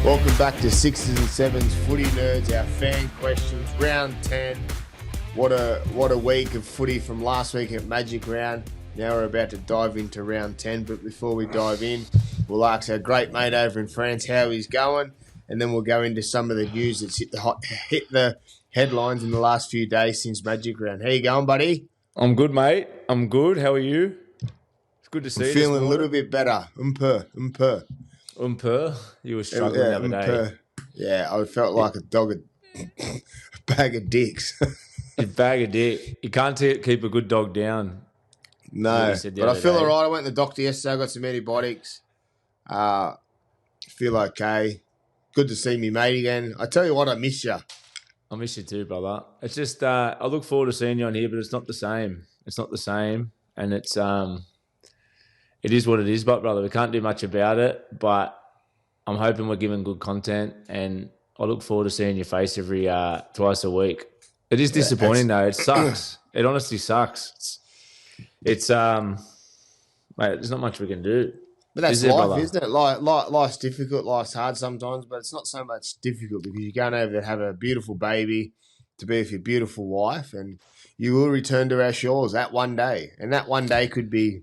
Welcome back to Sixes and Sevens Footy Nerds, our fan questions, round 10. What a week of footy from last week at Magic Round. Now we're about to dive into round 10, but before we dive in, we'll ask our great mate over in France how he's going, and then we'll go into some of the news that's hit the headlines in the last few days since Magic Round. How you going, buddy? I'm good, mate. I'm good. How are you? It's good to see you. Feeling a little bit better. You were struggling the other day. Yeah, I felt like a dog, a bag of dicks. A bag of dick. You can't keep a good dog down. No, but I feel all right. I went to the doctor yesterday. I got some antibiotics. Feel okay. Good to see me mate again. I tell you what, I miss you. I miss you too, brother. It's just I look forward to seeing you on here, but it's not the same. It's not the same, and it is what it is. But brother, we can't do much about it. But I'm hoping we're giving good content, and I look forward to seeing your face every twice a week. It is disappointing though. It sucks. It honestly sucks. It's mate, there's not much we can do. But that's life, isn't it? Life's difficult, life's hard sometimes, but it's not so much difficult because you're going over there to have a beautiful baby, to be with your beautiful wife, and you will return to our shores that one day. And that one day could be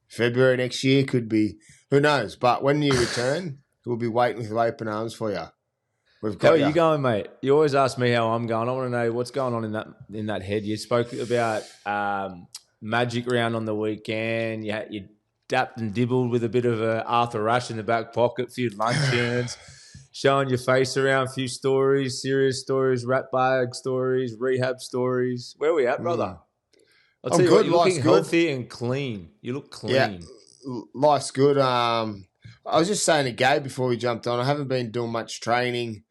February next year, could be, who knows? But when you return, we'll be waiting with open arms for you. How are you going, mate? You always ask me how I'm going. I want to know what's going on in that head. You spoke about Magic Round on the weekend. You dapped and dibbled with a bit of a Arthur Ashe in the back pocket, a few luncheons, showing your face around, a few stories, serious stories, rat bag stories, rehab stories. Where are we at, brother? I'll tell you what, you're looking healthy and clean. You look clean. Yeah, life's good. I was just saying to Gabe before we jumped on, I haven't been doing much training.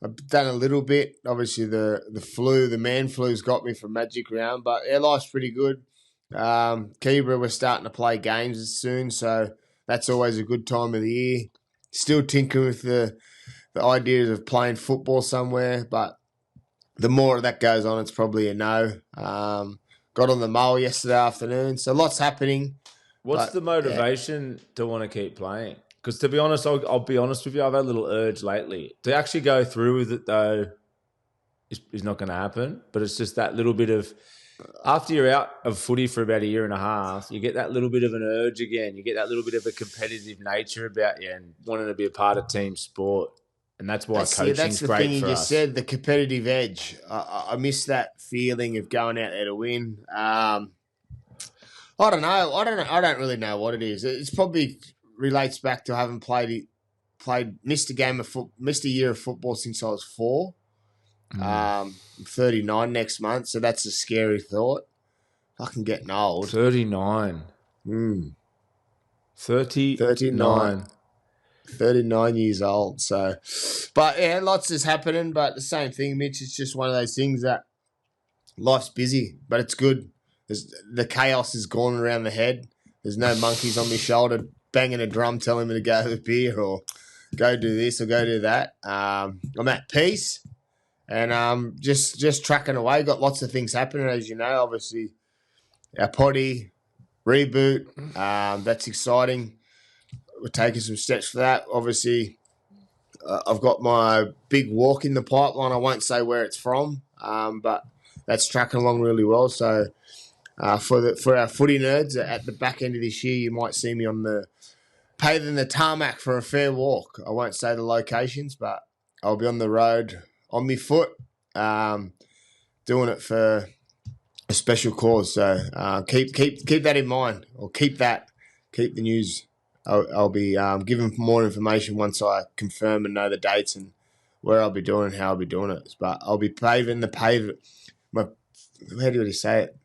I've done a little bit. Obviously, the man flu's got me from Magic Round, but yeah, life's pretty good. Kibra, we're starting to play games soon, so that's always a good time of the year. Still tinkering with the ideas of playing football somewhere, but the more that goes on, it's probably a no. Got on the mole yesterday afternoon, so lots happening. What's the motivation to want to keep playing? Because to be honest, I'll be honest with you, I've had a little urge lately. To actually go through with it, though, is not going to happen. But it's just that little bit of, after you're out of footy for about a year and a half, you get that little bit of an urge again. You get that little bit of a competitive nature about you and wanting to be a part of team sport. And that's why coaching's great for us. That's the thing you just said, the competitive edge. I miss that feeling of going out there to win. I don't know. I don't really know what it is. It's probably relates back to having missed a year of football since I was 4. I'm 39 next month, so that's a scary thought. Fucking getting old. 39. 39. 39 years old. So, but yeah, lots is happening. But the same thing, Mitch. It's just one of those things that life's busy, but it's good. The chaos is gone around the head. There's no monkeys on my shoulder banging a drum telling me to go have a beer or go do this or go do that. I'm at peace and just tracking away. Got lots of things happening, as you know. Obviously, our potty reboot. That's exciting. We're taking some steps for that. Obviously, I've got my big walk in the pipeline. I won't say where it's from, but that's tracking along really well. So for our footy nerds, at the back end of this year, you might see me on paving the tarmac for a fair walk. I won't say the locations, but I'll be on the road on my foot, doing it for a special cause. So keep that in mind, or keep the news. I'll be giving more information once I confirm and know the dates and where I'll be doing and how I'll be doing it. But I'll be paving the pavement. How do you say it?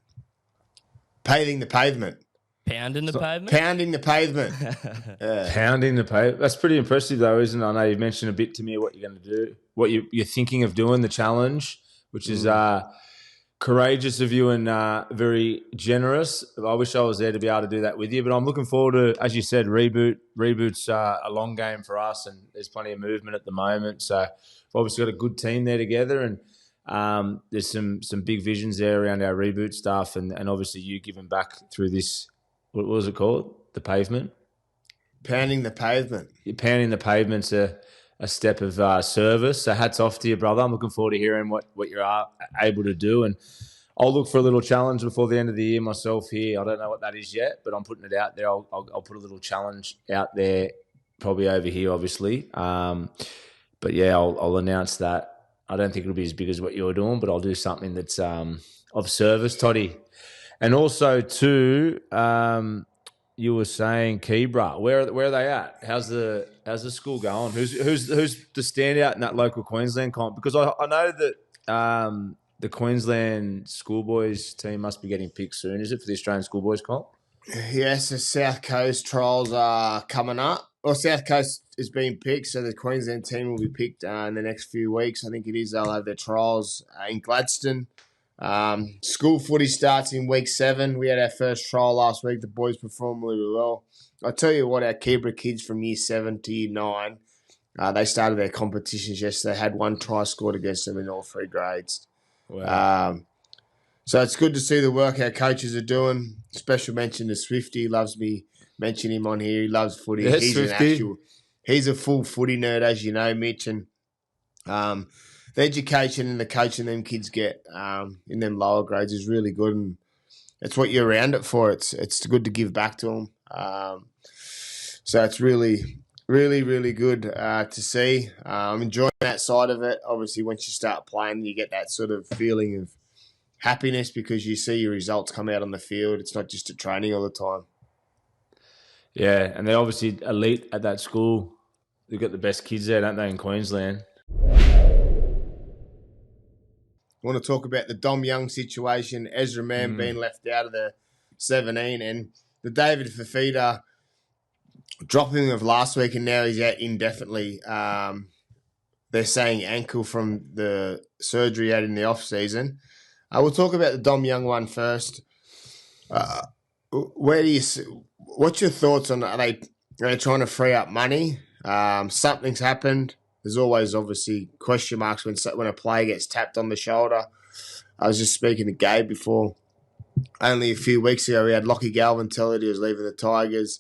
Paving the pavement. Pounding the pavement? Pounding the pavement. Yeah. Pounding the pavement. That's pretty impressive, though, isn't it? I know you've mentioned a bit to me what you're going to do, what you're thinking of doing, the challenge, which is courageous of you and very generous. I wish I was there to be able to do that with you, but I'm looking forward to, as you said, reboot. Reboot's a long game for us, and there's plenty of movement at the moment. So we've obviously got a good team there together, and there's some big visions there around our reboot stuff, and obviously you giving back through this. What was it called? The pavement? Pounding the pavement. Pounding the pavement's a step of service. So hats off to you, brother. I'm looking forward to hearing what you're able to do. And I'll look for a little challenge before the end of the year myself here. I don't know what that is yet, but I'm putting it out there. I'll put a little challenge out there, probably over here, obviously. But yeah, I'll announce that. I don't think it'll be as big as what you're doing, but I'll do something that's of service, Toddy. And also, too, you were saying Keebra. Where are they at? How's the school going? Who's the standout in that local Queensland comp? Because I know that the Queensland schoolboys team must be getting picked soon. Is it for the Australian schoolboys comp? Yes, the South Coast trials are coming up. Well, South Coast is being picked, so the Queensland team will be picked in the next few weeks. I think it is. They'll have their trials in Gladstone. School footy starts in week 7. We had our first trial last week. The boys performed really well. I'll tell you what, our Keebra kids from year 7 to year 9, they started their competitions yesterday. They had 1 try scored against them in all 3 grades. Wow. So it's good to see the work our coaches are doing. Special mention to Swifty. Loves me mention him on here. He loves footy. Yes, He's a full footy nerd, as you know, Mitch. And the education and the coaching them kids get in them lower grades is really good, and it's what you're around it for. It's good to give back to them. So it's really, really, really good to see. I'm enjoying that side of it. Obviously, once you start playing, you get that sort of feeling of happiness because you see your results come out on the field. It's not just a training all the time. Yeah, and they're obviously elite at that school. They've got the best kids there, don't they, in Queensland? I want to talk about the Dom Young situation, EZRA Man being left out of the 17, and the David Fifita dropping of last week, and now he's out indefinitely. They're saying ankle from the surgery out in the off-season. We'll talk about the Dom Young one first. What's your thoughts on, are they trying to free up money? Something's happened. There's always obviously question marks when a player gets tapped on the shoulder. I was just speaking to Gabe before. Only a few weeks ago, we had Lockie Galvin tell that he was leaving the Tigers,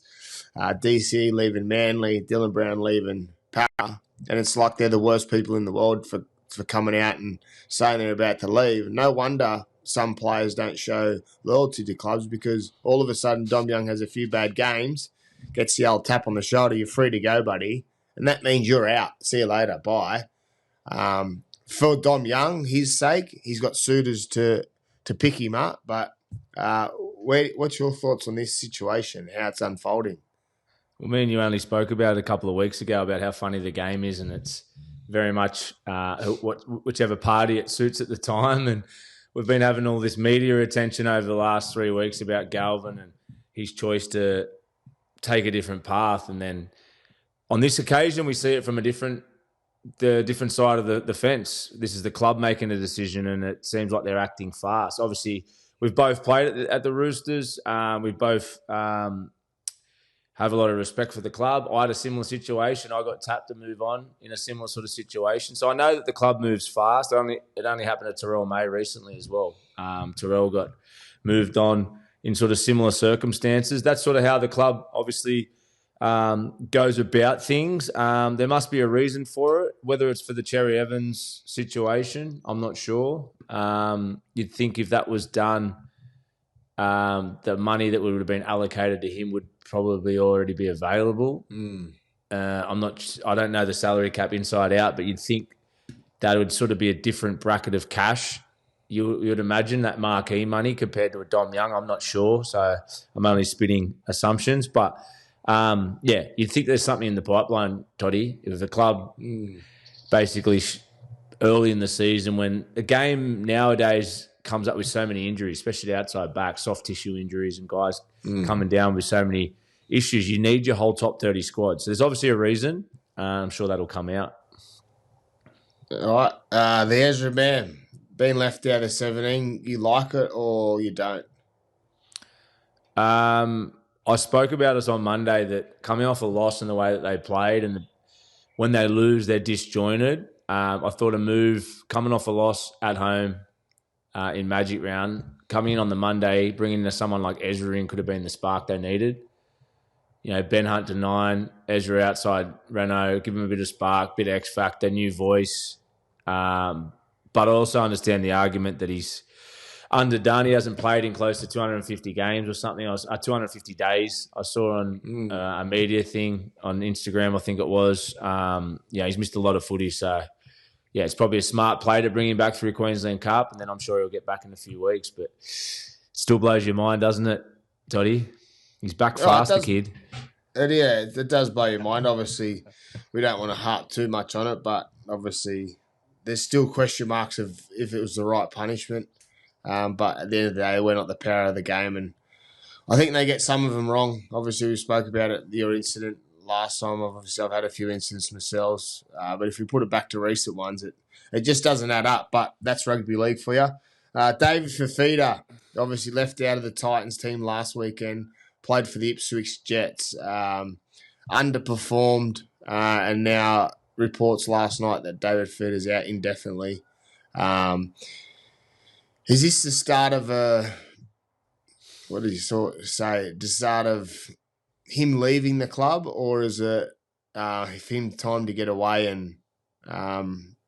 DC leaving Manly, Dylan Brown leaving Para, and it's like they're the worst people in the world for coming out and saying they're about to leave. No wonder some players don't show loyalty to clubs, because all of a sudden Dom Young has a few bad games, gets the old tap on the shoulder, you're free to go, buddy. And that means you're out. See you later. Bye. For Dom Young, his sake, he's got suitors to pick him up. But what's your thoughts on this situation, how it's unfolding? Well, me and you only spoke about it a couple of weeks ago about how funny the game is, and it's very much whichever party it suits at the time. And we've been having all this media attention over the last 3 weeks about Galvin and his choice to take a different path. And then on this occasion, we see it from the different side of the fence. This is the club making a decision, and it seems like they're acting fast. Obviously, we've both played at the Roosters. We both have a lot of respect for the club. I had a similar situation. I got tapped to move on in a similar sort of situation. So I know that the club moves fast. It only happened to Terrell May recently as well. Terrell got moved on in sort of similar circumstances. That's sort of how the club obviously goes about things. There must be a reason for it, whether it's for the Cherry Evans situation, I'm not sure. You'd think if that was done, the money that would have been allocated to him would probably already be available. I don't know the salary cap inside out, but you'd think that would sort of be a different bracket of cash. You'd imagine that marquee money compared to a Dom Young. I'm not sure, so I'm only spitting assumptions, but you'd think there's something in the pipeline, Toddy. If the club basically early in the season, when the game nowadays comes up with so many injuries, especially the outside back, soft tissue injuries, and guys coming down with so many issues, you need your whole top 30 squad. So there's obviously a reason. I'm sure that'll come out. All right. The EZRA Man being left out of 17, you like it or you don't? I spoke about this on Monday, that coming off a loss in the way that they played, and when they lose, they're disjointed. I thought a move coming off a loss at home in Magic Round, coming in on the Monday, bringing in someone like EZRA in could have been the spark they needed. Ben Hunt to 9, EZRA outside Renault, give him a bit of spark, bit of X factor, new voice. But I also understand the argument that he's underdone. He hasn't played in close to 250 games or something. 250 days. I saw on a media thing on Instagram, I think it was. He's missed a lot of footy. So, it's probably a smart play to bring him back through Queensland Cup, and then I'm sure he'll get back in a few weeks. But it still blows your mind, doesn't it, Toddy? He's back fast, the kid. It does blow your mind. Obviously, we don't want to harp too much on it, but obviously there's still question marks of if it was the right punishment. But at the end of the day, we're not the power of the game, and I think they get some of them wrong. Obviously, we spoke about it, your incident last time. Obviously, I've had a few incidents myself, but if we put it back to recent ones, it just doesn't add up. But that's rugby league for you. David Fifita obviously left out of the Titans team last weekend. Played for the Ipswich Jets, underperformed, and now reports last night that David Fifita is out indefinitely. Is this the start of what did you say? The start of him leaving the club, or is it him time to get away and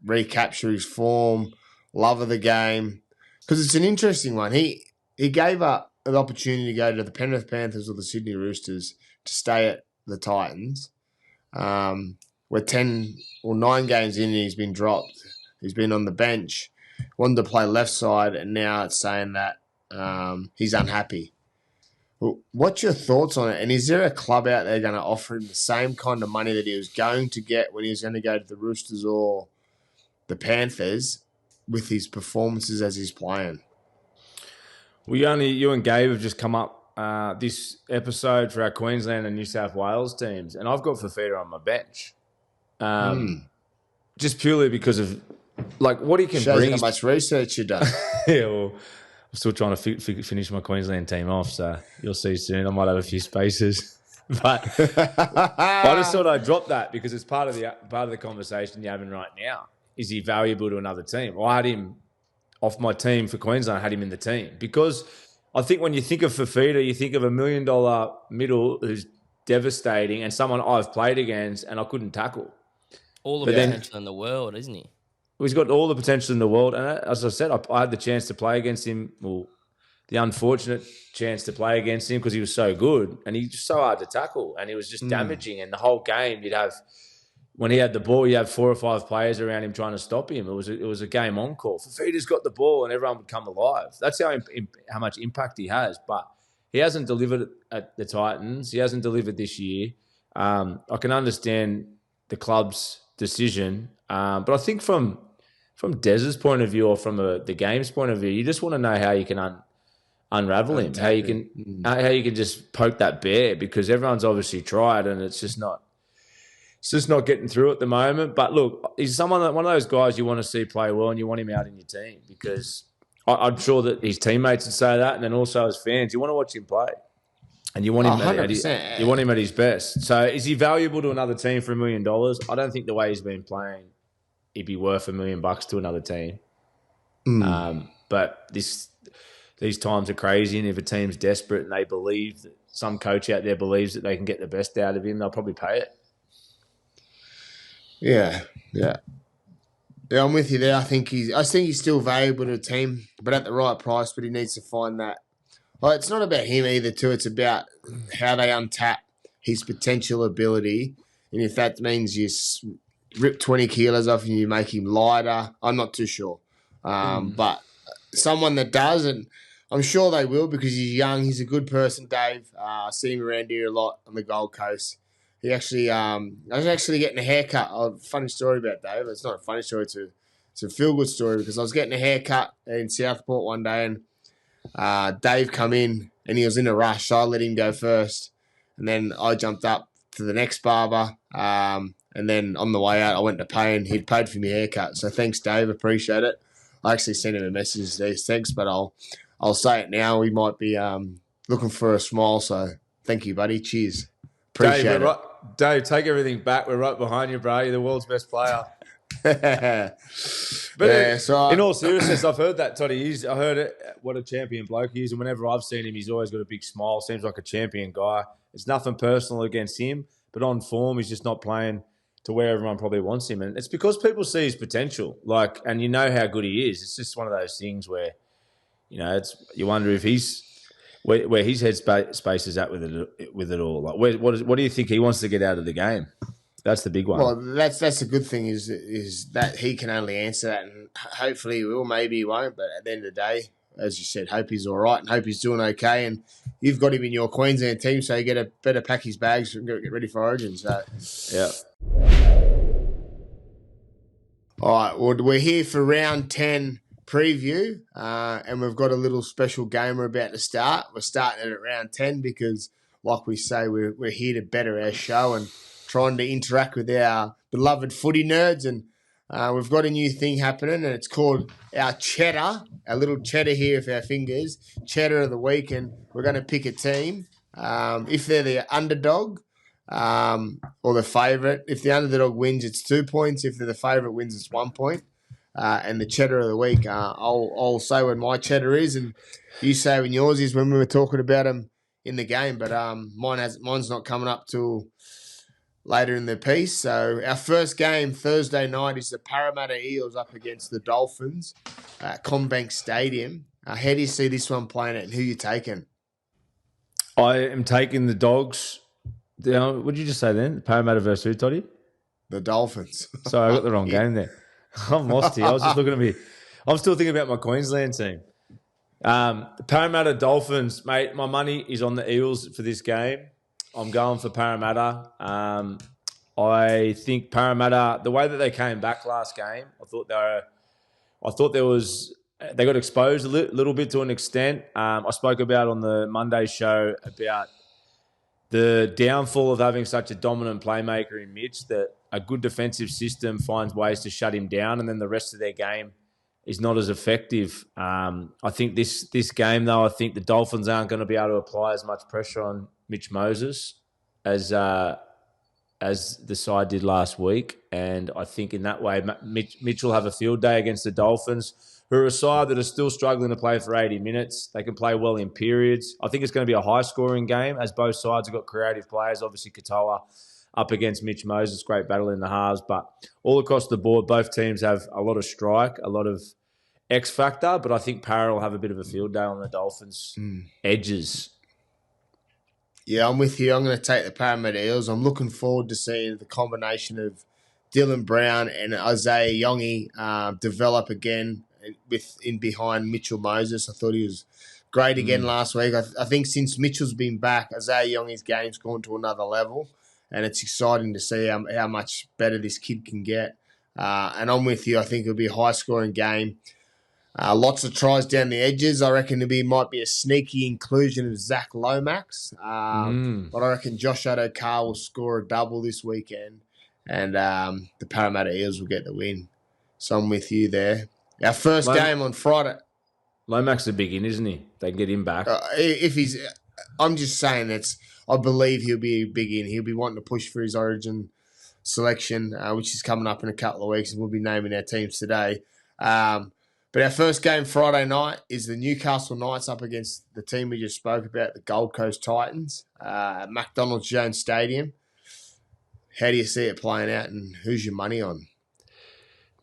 recapture his form, love of the game? Because it's an interesting one. He gave up an opportunity to go to the Penrith Panthers or the Sydney Roosters to stay at the Titans. We're 10 or 9 games in and he's been dropped. He's been on the bench, wanted to play left side, and now it's saying that he's unhappy. Well, what's your thoughts on it? And is there a club out there going to offer him the same kind of money that he was going to get when he was going to go to the Roosters or the Panthers with his performances as he's playing? Well, you and Gabe have just come up this episode for our Queensland and New South Wales teams, and I've got Fifita on my bench, just purely because of what he can bring. How much research you've done. Yeah, well, I'm still trying to finish my Queensland team off, so you'll see soon. I might have a few spaces, but I just thought I'd drop that because it's part of the conversation you're having right now. Is he valuable to another team? Well, I had him off my team for Queensland. I had him in the team because I think when you think of Fifita, you think of $1 million middle who's devastating and someone I've played against and I couldn't tackle. All the potential in the world, isn't he? He's got all the potential in the world. And as I said, I had the chance to play against him. Well, the unfortunate chance to play against him because he was so good and he's so hard to tackle and he was just damaging. And the whole game, when he had the ball, you have 4 or 5 players around him trying to stop him. It was a game on call. Fifita's got the ball and everyone would come alive. That's how much impact he has. But he hasn't delivered at the Titans. He hasn't delivered this year. I can understand the club's decision. But I think from Dez's point of view or from the game's point of view, you just want to know how you can unravel him, how you can just poke that bear because everyone's obviously tried and it's just not getting through at the moment. But look, he's one of those guys you want to see play well and you want him out in your team because I'm sure that his teammates would say that, and then also as fans, you want to watch him play. And you want him at his best. So is he valuable to another team for $1 million? I don't think the way he's been playing, he'd be worth $1 million to another team. But these times are crazy, and if a team's desperate and they believe that some coach out there believes that they can get the best out of him, they'll probably pay it. Yeah, I'm with you there. I think he's still valuable to a team, but at the right price. But he needs to find that. Well, it's not about him either, too. It's about how they untap his potential ability, and if that means you rip 20 kilos off and you make him lighter, I'm not too sure. But someone that does, and I'm sure they will because he's young. He's a good person, Dave. I see him around here a lot on the Gold Coast. He actually, I was actually getting a haircut. Funny story about Dave. It's not a funny story. It's a feel-good story because I was getting a haircut in Southport one day and Dave come in and he was in a rush. So I let him go first. And then I jumped up to the next barber. And then on the way out, I went to pay and he'd paid for my haircut. So thanks, Dave. Appreciate it. I actually sent him a message there. Thanks, but I'll say it now. We might be looking for a smile. So thank you, buddy. Cheers. Appreciate it. Dave, take everything back. We're right behind you, bro. You're the world's best player. In all seriousness, I've heard that, Toddy. I heard it, what a champion bloke he is. And whenever I've seen him, he's always got a big smile. Seems like a champion guy. It's nothing personal against him. But on form, he's just not playing to where everyone probably wants him. And it's because people see his potential. And you know how good he is. It's just one of those things where, you wonder if he's where his head space is at with it all. Like, what do you think he wants to get out of the game? That's the big one. Well, that's a good thing is that he can only answer that, and hopefully he will. Maybe he won't, but at the end of the day, as you said, hope he's all right and hope he's doing okay. And you've got him in your Queensland team, so you better pack his bags and get ready for Origin. So, yeah. All right, well, we're here for round 10 preview, and we've got a little special game we're about to start. We're starting it at round 10 because, like we say, we're here to better our show and trying to interact with our beloved footy nerds. And we've got a new thing happening, and it's called our Cheddar, our little Cheddar here with our fingers, Cheddar of the week, and we're going to pick a team. If they're the underdog or the favourite, if the underdog wins, it's 2 points. If they're the favourite wins, it's 1 point. And the Cheddar of the week, I'll say when my Cheddar is, and you say when yours is when we were talking about them in the game. But mine's not coming up till later in the piece. So our first game Thursday night is the Parramatta Eels up against the Dolphins at Combank Stadium. How do you see this one playing it, and who you taking? I am taking the Dogs. What did you just say then? Parramatta versus who, Toddy? The Dolphins. Sorry, I got the wrong game there. I'm lost here. I was just looking at me. I'm still thinking about my Queensland team. The Parramatta Dolphins, mate, my money is on the Eels for this game. I'm going for Parramatta. I think Parramatta, the way that they came back last game, they got exposed a little bit to an extent. I spoke about on the Monday show about the downfall of having such a dominant playmaker in Mitch, that a good defensive system finds ways to shut him down, and then the rest of their game is not as effective. I think this game, though, I think the Dolphins aren't going to be able to apply as much pressure on Mitch Moses as the side did last week. And I think in that way, Mitch will have a field day against the Dolphins, who are a side that are still struggling to play for 80 minutes. They can play well in periods. I think it's going to be a high-scoring game as both sides have got creative players. Obviously, Katoa up against Mitch Moses, great battle in the halves. But all across the board, both teams have a lot of strike, a lot of X factor. But I think Parra will have a bit of a field day on the Dolphins' edges. Yeah, I'm with you. I'm going to take the Parramatta Eels. I'm looking forward to seeing the combination of Dylan Brown and Isaiah Iongi develop again in behind Mitchell Moses. I thought he was great again last week. I think since Mitchell's been back, Isaiah Iongi's game's gone to another level, and it's exciting to see how much better this kid can get. And I'm with you. I think it'll be a high-scoring game. Lots of tries down the edges. I reckon might be a sneaky inclusion of Zach Lomax. But I reckon Josh Adokar will score a double this weekend, and the Parramatta Eels will get the win. So I'm with you there. Our first game on Friday. Lomax is a big in, isn't he? They can get him back. I'm just saying I believe he'll be a big in. He'll be wanting to push for his Origin selection, which is coming up in a couple of weeks, and we'll be naming our teams today. But our first game Friday night is the Newcastle Knights up against the team we just spoke about, the Gold Coast Titans, at McDonald's Jones Stadium. How do you see it playing out, and who's your money on?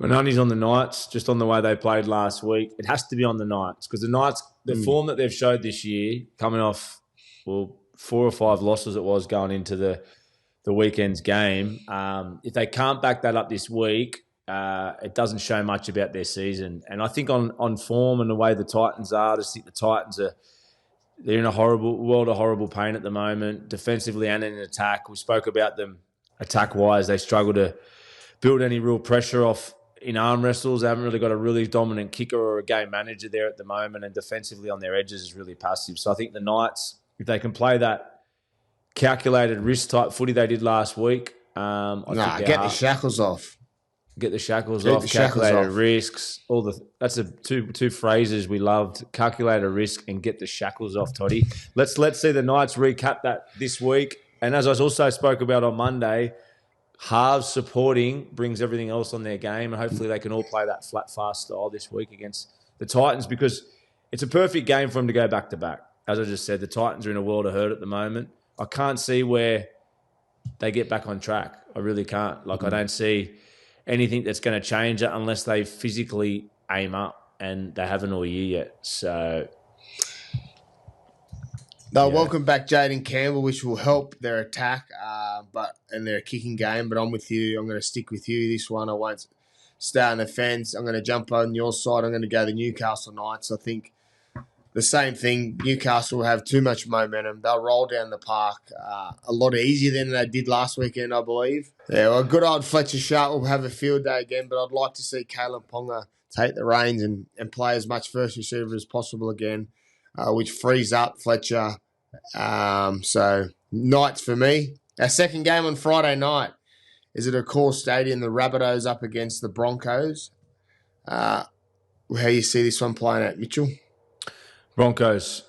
My money's on the Knights, just on the way they played last week. It has to be on the Knights because the Knights, the form that they've showed this year, coming off 4 or 5 losses it was going into the weekend's game, if they can't back that up this week, it doesn't show much about their season. And I think on form and the way the Titans are, I just think the Titans they're in a world of horrible pain at the moment, defensively and in attack. We spoke about them attack-wise. They struggle to build any real pressure off in arm wrestles. They haven't really got a really dominant kicker or a game manager there at the moment, and defensively on their edges is really passive. So I think the Knights, if they can play that calculated risk type footy they did last week, get the shackles off. Get the shackles off, calculated risks, that's the two phrases we loved, calculated risk and get the shackles off, Toddy. Let's see the Knights recap that this week. And as I also spoke about on Monday, halves supporting brings everything else on their game, and hopefully they can all play that flat, fast style this week against the Titans, because it's a perfect game for them to go back-to-back. As I just said, the Titans are in a world of hurt at the moment. I can't see where they get back on track. I really can't. I don't see anything that's going to change it unless they physically aim up, and they haven't all year yet. So... They'll welcome back Jaden Campbell, which will help their attack and their kicking game. But I'm with you. I'm going to stick with you this one. I won't stay on the fence. I'm going to jump on your side. I'm going to go the Newcastle Knights. I think the same thing. Newcastle will have too much momentum. They'll roll down the park a lot easier than they did last weekend, I believe. Yeah, well, good old Fletcher Sharp will have a field day again, but I'd like to see Kalen Ponga take the reins and play as much first receiver as possible again. Which frees up Fletcher. So, Knights for me. Our second game on Friday night is at a core stadium, the Rabbitohs up against the Broncos. How you see this one playing out, Mitchell? Broncos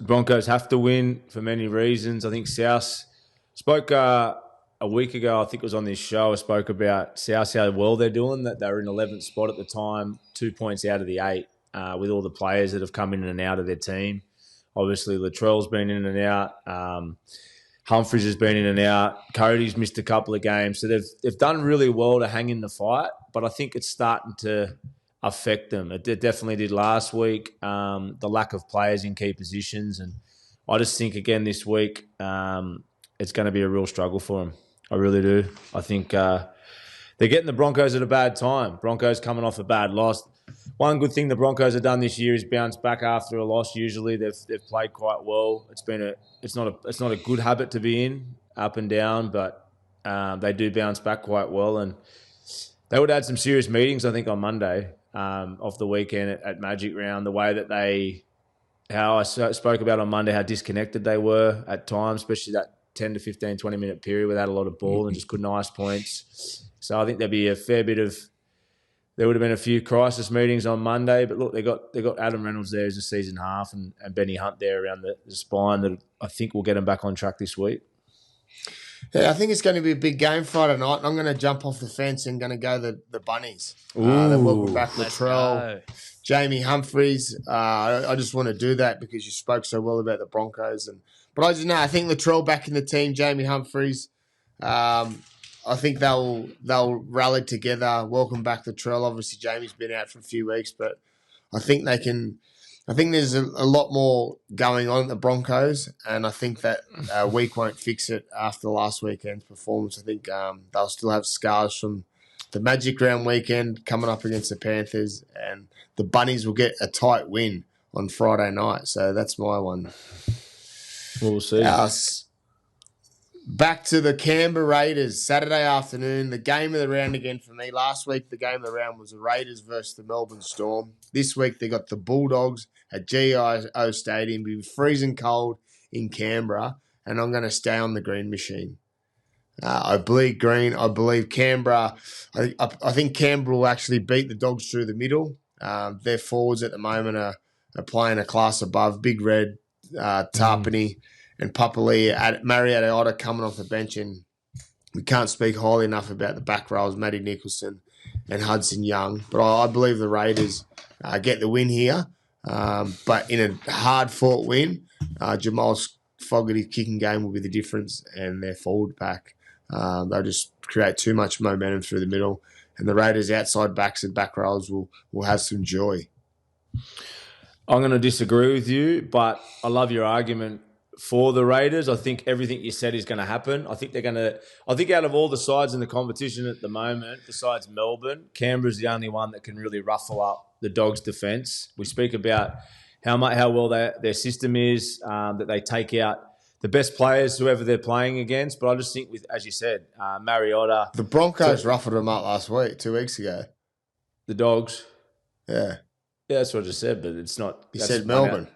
have to win for many reasons. I think South spoke a week ago, I think it was on this show, I spoke about South, how well they're doing, that they were in 11th spot at the time, 2 points out of the 8, with all the players that have come in and out of their team. Obviously, Latrell's been in and out. Humphries has been in and out. Cody's missed a couple of games. So they've done really well to hang in the fight, but I think it's starting to affect them. It definitely did last week, the lack of players in key positions. And I just think, again, this week, it's going to be a real struggle for them. I really do. I think they're getting the Broncos at a bad time. Broncos coming off a bad loss. One good thing the Broncos have done this year is bounce back after a loss. Usually they've played quite well. It's not a good habit to be in, up and down, but they do bounce back quite well. And they would have had some serious meetings, I think, on Monday off the weekend at Magic Round. The way that how I spoke about on Monday, how disconnected they were at times, especially that 10 to 15, 20-minute period without a lot of ball and just couldn't ice points. So I think there'd be a fair bit of... There would have been a few crisis meetings on Monday, but look, they got Adam Reynolds there as a season half and Benny Hunt there around the spine that I think will get them back on track this week. Yeah, I think it's going to be a big game Friday night. I'm going to jump off the fence and going to go the Bunnies. They welcome back Latrell, Jamie Humphries. I just want to do that because you spoke so well about the Broncos. But I just know I think Latrell back in the team, Jamie Humphries. I think they'll rally together, welcome back the Latrell. Obviously, Jamie's been out for a few weeks, but I think they can. I think there's a lot more going on at the Broncos, and I think that a week won't fix it after last weekend's performance. I think they'll still have scars from the Magic Round weekend coming up against the Panthers, and the Bunnies will get a tight win on Friday night. So that's my one. We'll see. Back to the Canberra Raiders, Saturday afternoon, the game of the round again for me. Last week, the game of the round was the Raiders versus the Melbourne Storm. This week, they got the Bulldogs at GIO Stadium. It'll be freezing cold in Canberra, and I'm going to stay on the green machine. I bleed green. I believe Canberra. I think Canberra will actually beat the Dogs through the middle. Their forwards at the moment are playing a class above. Big Red, Tarpany, and Papali, Marietta Otter coming off the bench, and we can't speak highly enough about the back rows, Matty Nicholson and Hudson Young. But I believe the Raiders get the win here, but in a hard-fought win. Jamal Fogarty's kicking game will be the difference, and their forward pack. They'll just create too much momentum through the middle, and the Raiders' outside backs and back rows will have some joy. I'm going to disagree with you, but I love your argument for the Raiders. I think everything you said is going to happen. I think out of all the sides in the competition at the moment, besides Melbourne, Canberra's the only one that can really ruffle up the Dogs' defence. We speak about how well their system is, that they take out the best players, whoever they're playing against. But I just think, with, as you said, Mariota. The Broncos ruffled them up 2 weeks ago. The Dogs? Yeah. Yeah, that's what I just said, but it's not. You said Melbourne.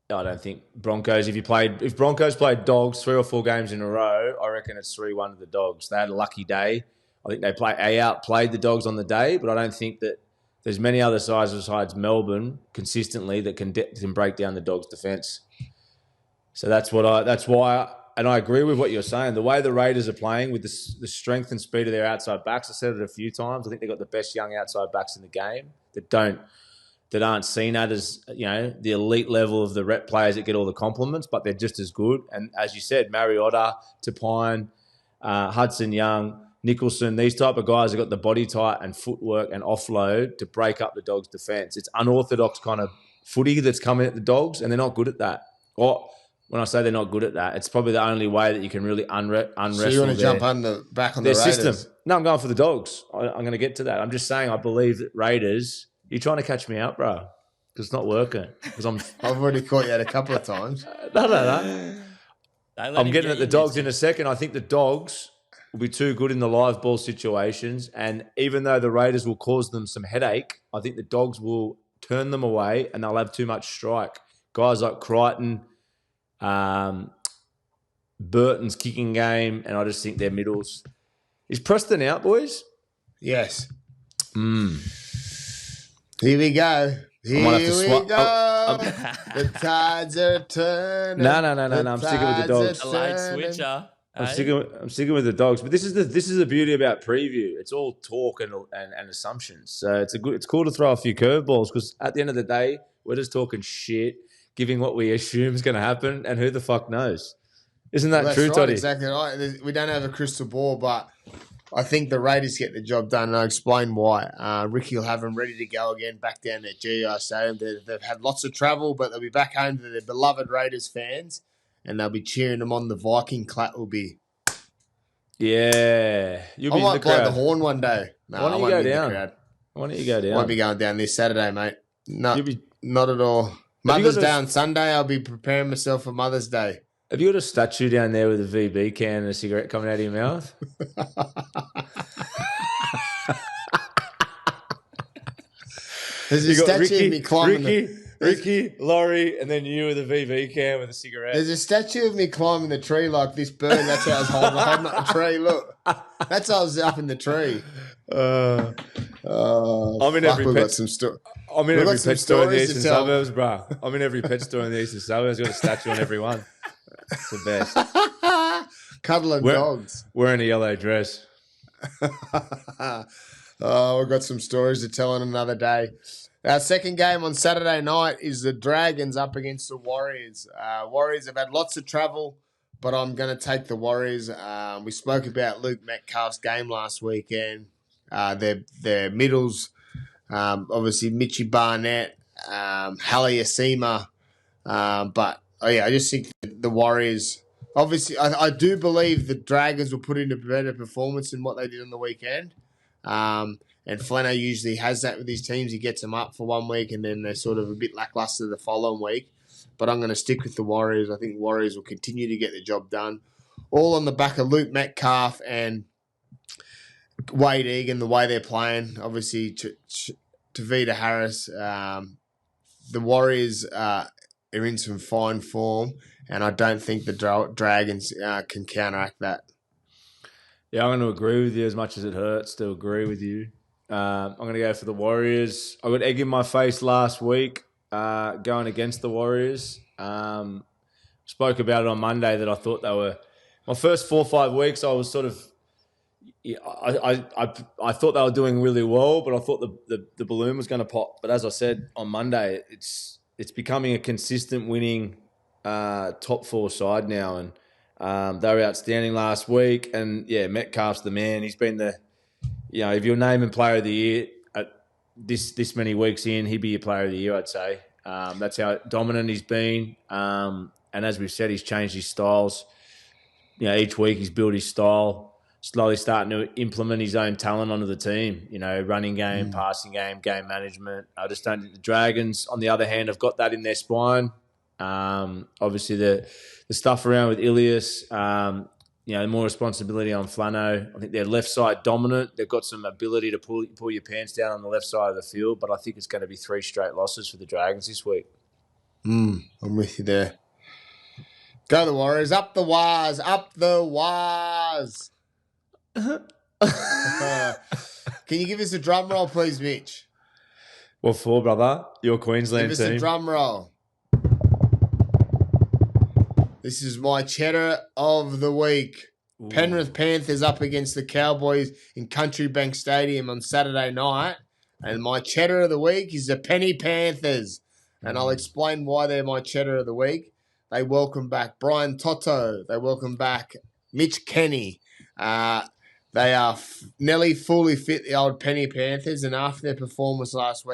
I don't think Broncos, if Broncos played Dogs 3 or 4 games in a row, I reckon it's 3-1 to the Dogs. They had a lucky day. I think they outplayed the Dogs on the day, but I don't think that there's many other sides besides Melbourne consistently that can break down the Dogs' defence. So that's why I agree with what you're saying. The way the Raiders are playing with the strength and speed of their outside backs, I said it a few times. I think they've got the best young outside backs in the game that aren't seen at as, the elite level of the rep players that get all the compliments, but they're just as good. And as you said, Mariota, Tapine, Hudson Young, Nicholson, these type of guys have got the body type and footwork and offload to break up the Dogs' defence. It's unorthodox kind of footy that's coming at the Dogs, and they're not good at that. Or when I say they're not good at that, it's probably the only way that you can really unwrestle. So you want to jump back on the Raiders? System. No, I'm going for the Dogs. I'm going to get to that. I'm just saying I believe that Raiders... You're trying to catch me out, bro, because it's not working. Because I've already caught you out a couple of times. No. I'm getting at the Dogs in a second. I think the Dogs will be too good in the live ball situations, and even though the Raiders will cause them some headache, I think the Dogs will turn them away, and they'll have too much strike. Guys like Crichton, Burton's kicking game, and I just think their middles. Is Preston out, boys? Yes. Here we go. Here we go. The tides are turning. No. I'm sticking with the Dogs. A late switcher. I'm sticking with the Dogs. But this is the beauty about preview. It's all talk and assumptions. So it's cool to throw a few curveballs because at the end of the day, we're just talking shit, giving what we assume is going to happen, and who the fuck knows? Isn't that true, right, Toddy? Exactly right. We don't have a crystal ball, but I think the Raiders get the job done, and I'll explain why. Ricky will have them ready to go again back down at GI Stadium. They've had lots of travel, but they'll be back home to their beloved Raiders fans, and they'll be cheering them on. The Viking clap will be. Yeah. You'll be I might in the crowd. blow the horn one day. No, Why don't you go down? Why don't I be going down this Saturday, mate. No, not at all. Mother's Day on Sunday, I'll be preparing myself for Mother's Day. Have you got a statue down there with a VB can and a cigarette coming out of your mouth? There's a statue of me climbing Ricky, Laurie, and then you with a VB can with a cigarette. There's a statue of me climbing the tree like this bird. That's how I was holding up the tree. Look, that's how I was up in the tree. I'm in every pet store. I'm in every pet store in the eastern suburbs, bro. I'm in every pet store in the eastern suburbs. Got a statue on every one. It's the best. Cuddling dogs. Wearing a yellow dress. We've got some stories to tell on another day. Our second game on Saturday night is the Dragons up against the Warriors. Warriors have had lots of travel, but I'm going to take the Warriors. We spoke about Luke Metcalf's game last weekend. Their middles, obviously Mitchie Barnett, Halle Asima, I just think the Warriors, obviously, I do believe the Dragons will put in a better performance than what they did on the weekend. And Flano usually has that with his teams. He gets them up for 1 week and then they're sort of a bit lackluster the following week. But I'm going to stick with the Warriors. I think Warriors will continue to get the job done. All on the back of Luke Metcalf and Wade Egan, the way they're playing. Obviously, Tavita Harris. The Warriors are in some fine form, and I don't think the Dragons can counteract that. Yeah, I'm going to agree with you as much as it hurts to agree with you. I'm going to go for the Warriors. I got egg in my face last week going against the Warriors. Spoke about it on Monday that I thought they were... My first 4 or 5 weeks, I was sort of... I thought they were doing really well, but I thought the balloon was going to pop. But as I said on Monday, it's becoming a consistent winning top 4 side now, and they were outstanding last week. And yeah, Metcalf's the man. He's been if you're naming player of the year at this many weeks in, he'd be your player of the year, I'd say. That's how dominant he's been. And as we've said, he's changed his styles. Each week he's built his style, slowly starting to implement his own talent onto the team. Running game, passing game, game management. I just don't think the Dragons, on the other hand, have got that in their spine. Obviously, the stuff around with Ilias, more responsibility on Flano. I think they're left side dominant. They've got some ability to pull your pants down on the left side of the field, but I think it's going to be 3 straight losses for the Dragons this week. I'm with you there. Go the Warriors. Up the Wars. Up the Wars. Can you give us a drum roll, please, Mitch? What for, brother? Your Queensland team. Give us a drum roll. This is my cheddar of the week. Ooh. Penrith Panthers up against the Cowboys in Country Bank Stadium on Saturday night. And my cheddar of the week is the Penny Panthers. And I'll explain why they're my cheddar of the week. They welcome back Brian Toto. They welcome back Mitch Kenny. They are nearly fully fit, the old Penny Panthers. And after their performance last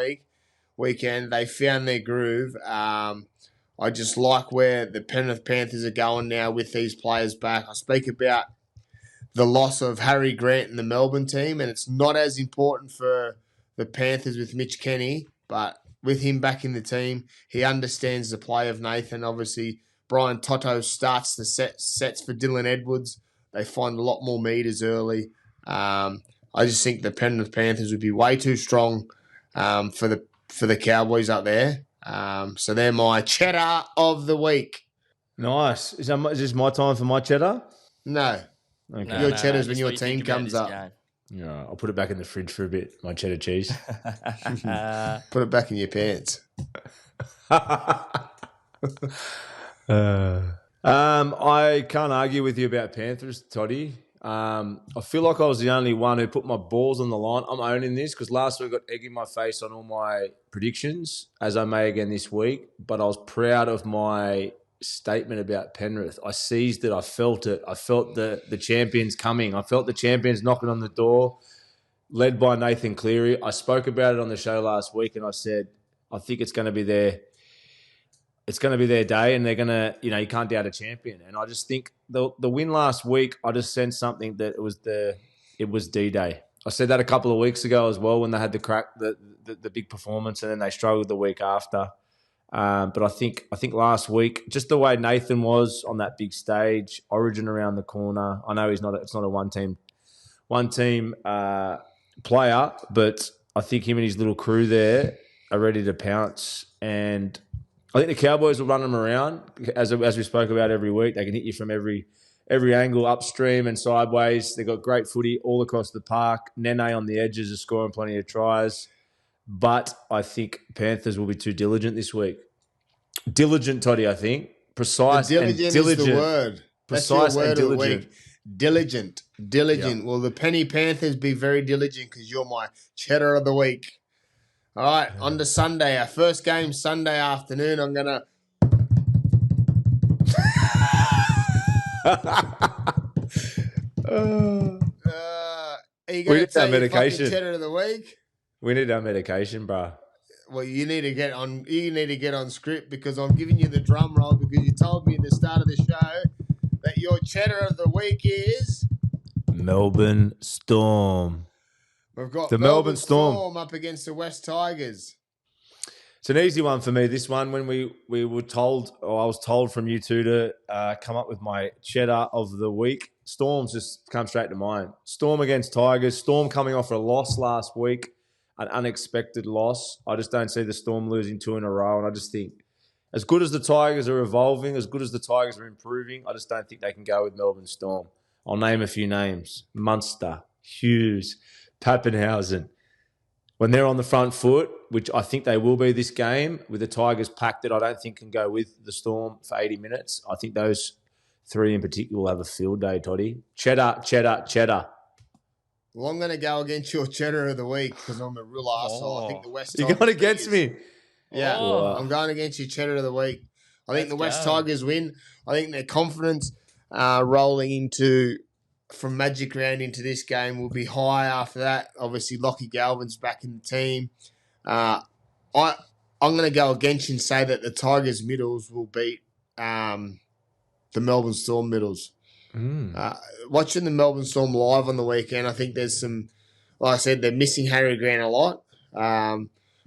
weekend, they found their groove. I just like where the Penrith Panthers are going now with these players back. I speak about the loss of Harry Grant in the Melbourne team, and it's not as important for the Panthers with Mitch Kenny, but with him back in the team, he understands the play of Nathan. Obviously, Brian Toto starts the sets for Dylan Edwards. They find a lot more meters early. I just think the Penrith Panthers would be way too strong for the Cowboys up there. So they're my cheddar of the week. Nice. Is this my time for my cheddar? No. Okay. Your cheddar's when your team comes up. Game. Yeah, I'll put it back in the fridge for a bit, my cheddar cheese. Put it back in your pants. I can't argue with you about Panthers, Toddy. I feel like I was the only one who put my balls on the line. I'm owning this because last week I got egg in my face on all my predictions, as I may again this week. But I was proud of my statement about Penrith. I seized it. I felt it. I felt the champions coming. I felt the champions knocking on the door, led by Nathan Cleary. I spoke about it on the show last week, and I said I think it's going to be their day, and they're going to, you can't doubt a champion. And I just think the win last week, I just sensed something that it was D-Day. I said that a couple of weeks ago as well when they had the big performance, and then they struggled the week after. But I think last week, just the way Nathan was on that big stage, Origin around the corner. I know it's not a one team player, but I think him and his little crew there are ready to pounce. And I think the Cowboys will run them around, as we spoke about every week. They can hit you from every angle, upstream and sideways. They've got great footy all across the park. Nene on the edges is scoring plenty of tries. But I think Panthers will be too diligent this week. Diligent, Toddy, I think. Precise and diligent. Is the word. Precise and diligent. Diligent. Yep. Well, the Penny Panthers be very diligent because you're my cheddar of the week. All right, on to Sunday. Our first game Sunday afternoon. I'm going to... are you going to take your fucking cheddar of the week? We need our medication, bro. Well, you need to get on. You need to get on script because I'm giving you the drum roll because you told me at the start of the show that your cheddar of the week is Melbourne Storm. We've got the Melbourne Storm up against the West Tigers. It's an easy one for me. This one, when we were told, or I was told from you two to come up with my cheddar of the week, Storms just come straight to mind. Storm against Tigers. Storm coming off a loss last week. An unexpected loss. I just don't see the Storm losing 2 in a row. And I just think, as good as the Tigers are evolving, as good as the Tigers are improving, I just don't think they can go with Melbourne Storm. I'll name a few names. Munster, Hughes, Pappenhausen. When they're on the front foot, which I think they will be this game, with the Tigers pack that I don't think can go with the Storm for 80 minutes, I think those three in particular will have a field day, Toddy. Cheddar, cheddar, cheddar. Well, I'm going to go against your cheddar of the week because I'm a real arsehole. I think the West Tigers... You're going against me? Yeah, I'm going against your cheddar of the week. I think the West Tigers win. I think their confidence rolling into... from Magic Round into this game will be high after that. Obviously, Lockie Galvin's back in the team. I'm going to go against you and say that the Tigers middles will beat the Melbourne Storm middles. Watching the Melbourne Storm live on the weekend, I think there's some, like I said, they're missing Harry Grant a lot.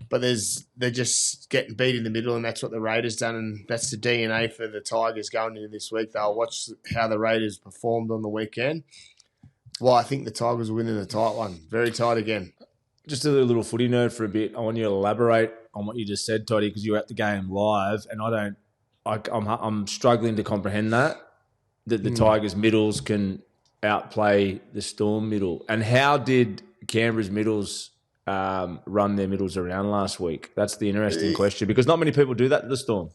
But they're just getting beat in the middle, and that's what the Raiders done, and that's the DNA for the Tigers going into this week. They'll watch how the Raiders performed on the weekend. Well, I think the Tigers will win in a tight one. Very tight again. Just a little footy nerd for a bit. I want you to elaborate on what you just said, Toddy, because you were at the game live, and I'm struggling to comprehend that the Tigers middles can outplay the Storm middle. And how did Canberra's middles run their middles around last week? That's the interesting question, because not many people do that to the Storm.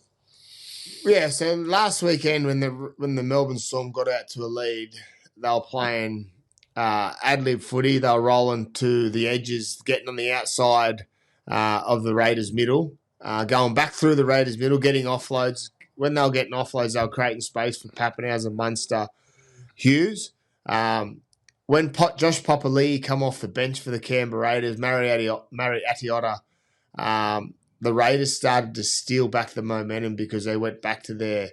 Yeah, so last weekend when the Melbourne Storm got out to a lead, they were playing ad-lib footy. They were rolling to the edges, getting on the outside of the Raiders' middle, going back through the Raiders' middle, getting offloads. When they were getting offloads, they were creating space for Pappenhausen, Munster, Hughes. When Josh Papali'i come off the bench for the Canberra Raiders, Mari Atiota, the Raiders started to steal back the momentum because they went back to their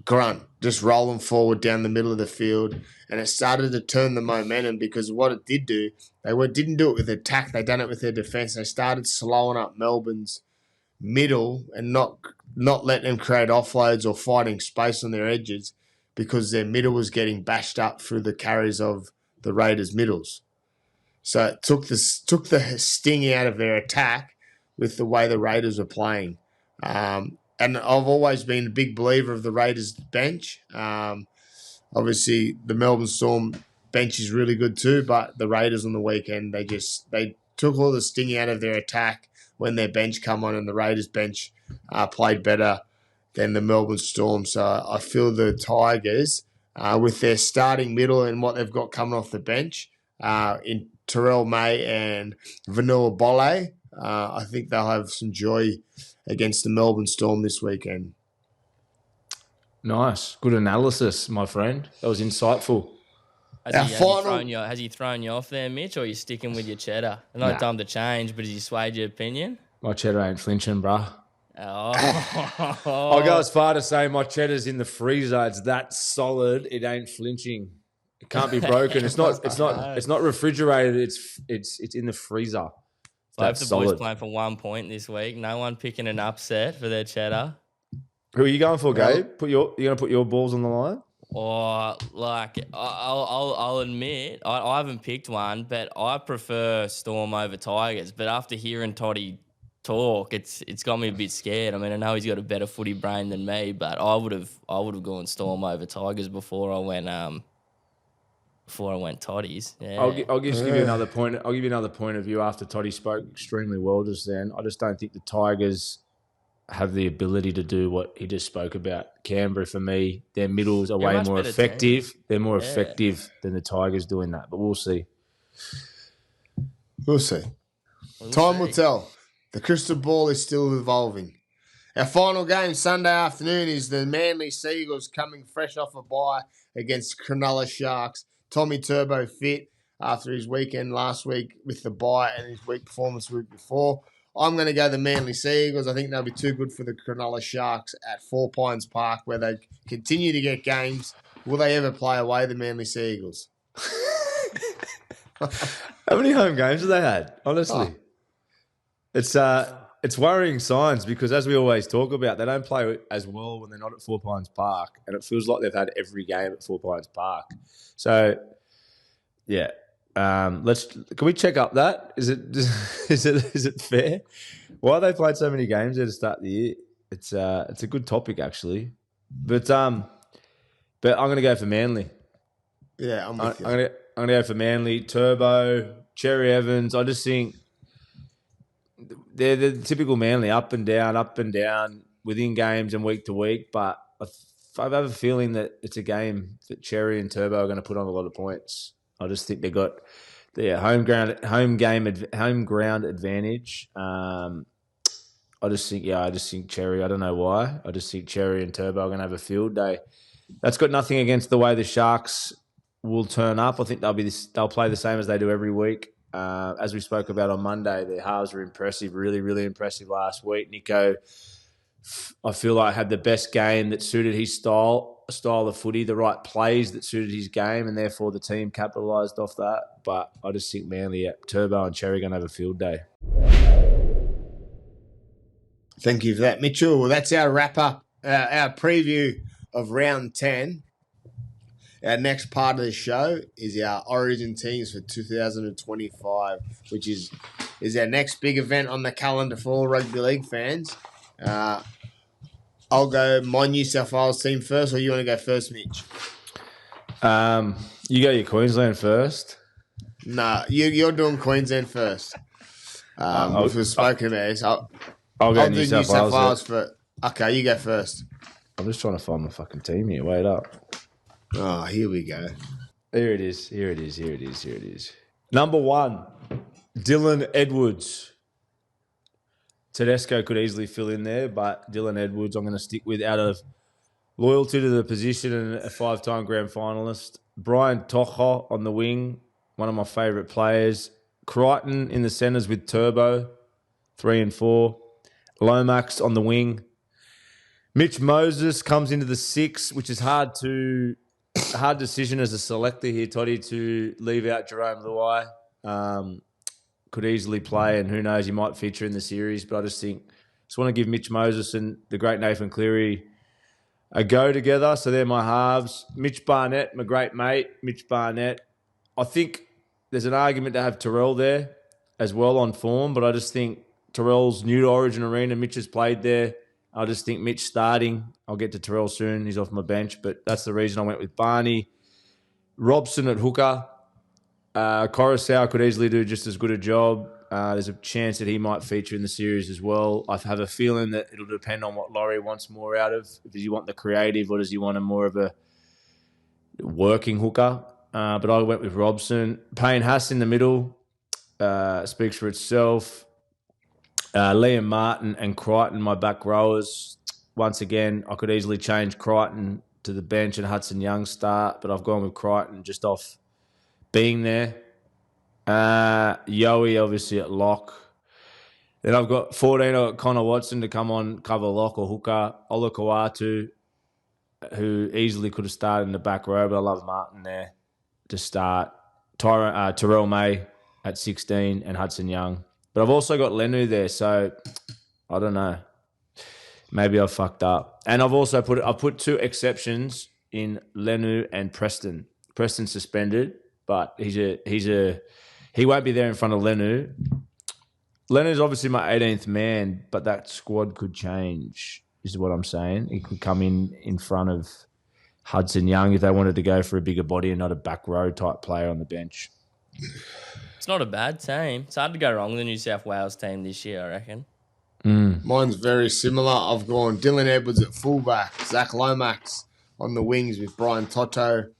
grunt, just rolling forward down the middle of the field, and it started to turn the momentum because what it did do, didn't do it with attack, they done it with their defence. They started slowing up Melbourne's middle and not letting them create offloads or fighting space on their edges because their middle was getting bashed up through the carries of the Raiders' middles. So it took the sting out of their attack with the way the Raiders were playing. And I've always been a big believer of the Raiders bench. Obviously, the Melbourne Storm bench is really good too, but the Raiders on the weekend, they took all the sting out of their attack when their bench come on, and the Raiders bench played better than the Melbourne Storm. So I feel the Tigers, with their starting middle and what they've got coming off the bench, in Terrell May and Vanilla Bolle, I think they'll have some joy against the Melbourne Storm this weekend. Nice. Good analysis, my friend. That was insightful. Has he thrown you off there, Mitch, or are you sticking with your Cheddar? It's not time to change, but has he swayed your opinion? My Cheddar ain't flinching, bruh. Oh. I'll go as far to say my Cheddar's in the freezer. It's that solid. It ain't flinching. It can't be broken. It's not refrigerated. It's in the freezer. Both the boys playing for 1 point this week. No one picking an upset for their Cheddar. Who are you going for, Gabe? You're going to put your balls on the line? Or I'll admit I haven't picked one, but I prefer Storm over Tigers. But after hearing Toddy talk, it's got me a bit scared. I mean, I know he's got a better footy brain than me, but I would have gone Storm over Tigers before I went Toddies. Yeah. I'll just give you another point. I'll give you another point of view after Toddy spoke extremely well just then. I just don't think the Tigers have the ability to do what he just spoke about. Canberra, for me, their middles are way more effective. They're more effective than the Tigers doing that, but we'll see. We'll see. Time will tell. The crystal ball is still evolving. Our final game Sunday afternoon is the Manly Seagulls coming fresh off a bye against Cronulla Sharks. Tommy Turbo fit after his weekend last week with the bye and his weak performance the week before. I'm going to go the Manly Seagulls. I think they'll be too good for the Cronulla Sharks at Four Pines Park, where they continue to get games. Will they ever play away the Manly Seagulls? How many home games have they had? Honestly, it's worrying signs because, as we always talk about, they don't play as well when they're not at Four Pines Park, and it feels like they've had every game at Four Pines Park. So, yeah. Can we check up that? Is it fair? Why have they played so many games there to start the year? It's a good topic actually, but I'm going to go for Manly. Yeah, I'm with you. I'm going to go for Manly. Turbo, Cherry Evans. I just think they're the typical Manly, up and down within games and week to week. But I have a feeling that it's a game that Cherry and Turbo are going to put on a lot of points. I just think they got home ground advantage. I just think Cherry. I don't know why. I just think Cherry and Turbo are going to have a field day. That's got nothing against the way the Sharks will turn up. I think they'll play the same as they do every week. As we spoke about on Monday, their halves were impressive, really, really impressive last week. Nico, I feel like had the best game that suited his style of footy, the right plays that suited his game, and therefore the team capitalised off that. But I just think Manly, Turbo and Cherry are going to have a field day. Thank you for that, Mitchell. Well, that's our wrap-up, our preview of Round 10. Our next part of the show is our Origin teams for 2025, which is our next big event on the calendar for all rugby league fans. I'll go my New South Wales team first, or you want to go first, Mitch? You go your Queensland first. Nah, you're doing Queensland first. We've spoken about this. I'll go New South Wales first. Okay, you go first. I'm just trying to find my fucking team here. Wait up. Oh, here we go. Here it is. Number 1, Dylan Edwards. Tedesco could easily fill in there, but Dylan Edwards I'm going to stick with out of loyalty to the position and a 5-time grand finalist. Brian Tocho on the wing, one of my favourite players. Crichton in the centres with Turbo, 3 and 4. Lomax on the wing. Mitch Moses comes into the 6, which is hard decision as a selector here, Toddy, to leave out Jerome Luai. Could easily play, and who knows, he might feature in the series. But I just want to give Mitch Moses and the great Nathan Cleary a go together. So they're my halves. Mitch Barnett, my great mate, Mitch Barnett. I think there's an argument to have Terrell there as well on form, but I just think Terrell's new to Origin Arena. Mitch has played there. I just think Mitch starting. I'll get to Terrell soon. He's off my bench, but that's the reason I went with Barney. Robson at hooker. Coruscant could easily do just as good a job. There's a chance that he might feature in the series as well. I have a feeling that it'll depend on what Laurie wants more out of. Does he want the creative or does he want a more of a working hooker? But I went with Robson. Payne Haas in the middle speaks for itself. Liam Martin and Crichton, my back rowers. Once again, I could easily change Crichton to the bench and Hudson Young start, but I've gone with Crichton just off being there. Yowie obviously at lock. Then I've got 14. I've got Connor Watson to come on, cover lock or hooker. Ola Kawatu, who easily could have started in the back row, but I love Martin there to start. Terrell May at 16 and Hudson Young. But I've also got Lenu there, so I don't know. Maybe I've fucked up. And I've also put 2 exceptions in Lenu and Preston. Preston's suspended, but he won't be there in front of Lenu. Lenu's obviously my 18th man, but that squad could change, is what I'm saying. He could come in front of Hudson Young if they wanted to go for a bigger body and not a back row type player on the bench. It's not a bad team. It's hard to go wrong with the New South Wales team this year, I reckon. Mine's very similar. I've gone Dylan Edwards at fullback, Zach Lomax on the wings with Brian Toto,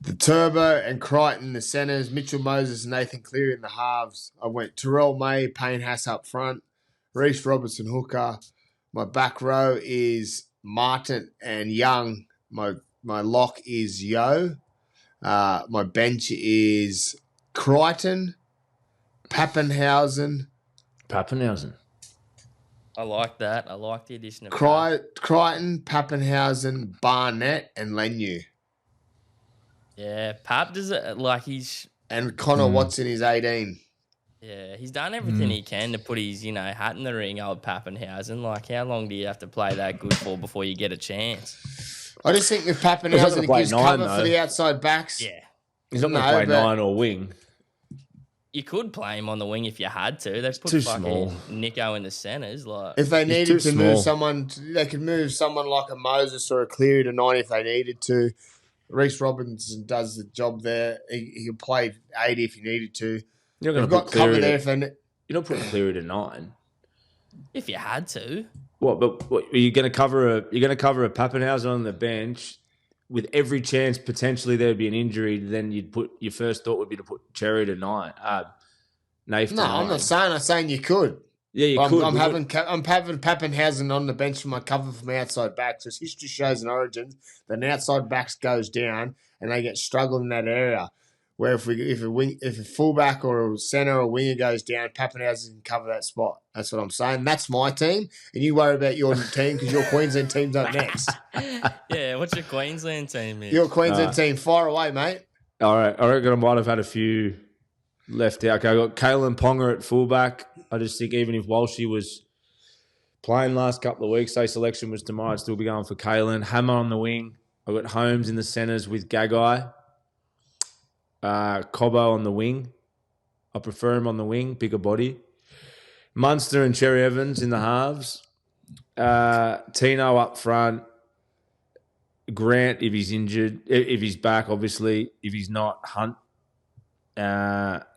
the Turbo and Crichton the centres, Mitchell Moses and Nathan Cleary in the halves. I went Terrell May, Payne Haas up front, Reece Robertson hooker. My back row is Martin and Young. My lock is Yo. My bench is Crichton, Pappenhausen. I like that. I like the addition of Crichton, Pappenhausen, Barnett, and Lenu. Yeah, Pap does it like he's... And Connor Watson is 18. Yeah, he's done everything he can to put his, hat in the ring, old Pappenhausen. Like, how long do you have to play that good for before you get a chance? I just think if Pappenhausen gives cover for the outside backs... Yeah. He's not going to play 9 or wing. You could play him on the wing if you had to. They've put fucking small. Nico in the centres. Like, if they needed to move someone, they could move someone like a Moses or a Cleary to 9 if they needed to. Reece Robinson does the job there. He'll play 80 if he needed to. You're going to put Cleary there. You're not putting Cleary to 9. If you had to. What? But what, are you going to cover a Pappenhausen on the bench? With every chance potentially there would be an injury, then your first thought would be to put Cherry to 9. Nath to 9. I'm not saying. I'm saying you could. Yeah, you could. I'm having Pappenhausen on the bench for my cover from outside backs. As history shows in Origins, that an outside backs goes down and they get struggled in that area. Where if a fullback or a centre or winger goes down, Pappenhausen can cover that spot. That's what I'm saying. That's my team, and you worry about your team because your Queensland team's up next. Yeah, what's your Queensland team? Mitch? Your Queensland team, fire away, mate. All right, I reckon I might have had a few left out. Okay, I got Kalen Ponga at fullback. I just think even if Walshy was playing last couple of weeks, say selection was tomorrow, I'd still be going for Kalen. Hammer on the wing. I got Holmes in the centres with Gagai. Cobbo on the wing. I prefer him on the wing, bigger body. Munster and Cherry Evans in the halves. Tino up front. Grant if he's injured. If he's back, obviously. If he's not, Hunt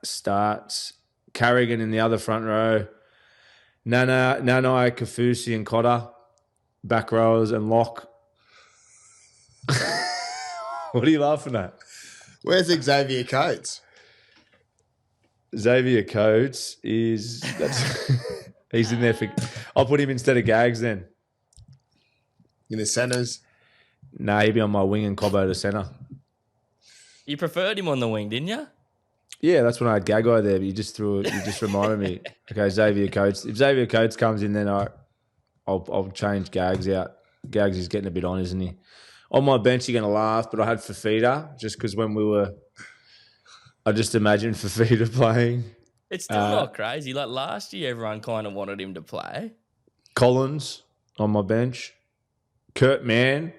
starts. Carrigan in the other front row. Nanai, Kafusi and Cotter. back rowers and lock. What are you laughing at? Where's Xavier Coates? Xavier Coates is he's in there for. I'll put him instead of Gags then. In the centres? Nah, he'd be on my wing and Cobbo to centre. You preferred him on the wing, didn't you? Yeah, that's when I had Gagai there, but you just reminded me. Okay, Xavier Coates. If Xavier Coates comes in, then I'll change Gags out. Gags is getting a bit on, isn't he? On my bench, you're going to laugh, but I had Fifita just because I just imagined Fifita playing. It's still not crazy. Like last year, everyone kind of wanted him to play. Collins on my bench. Kurt Mann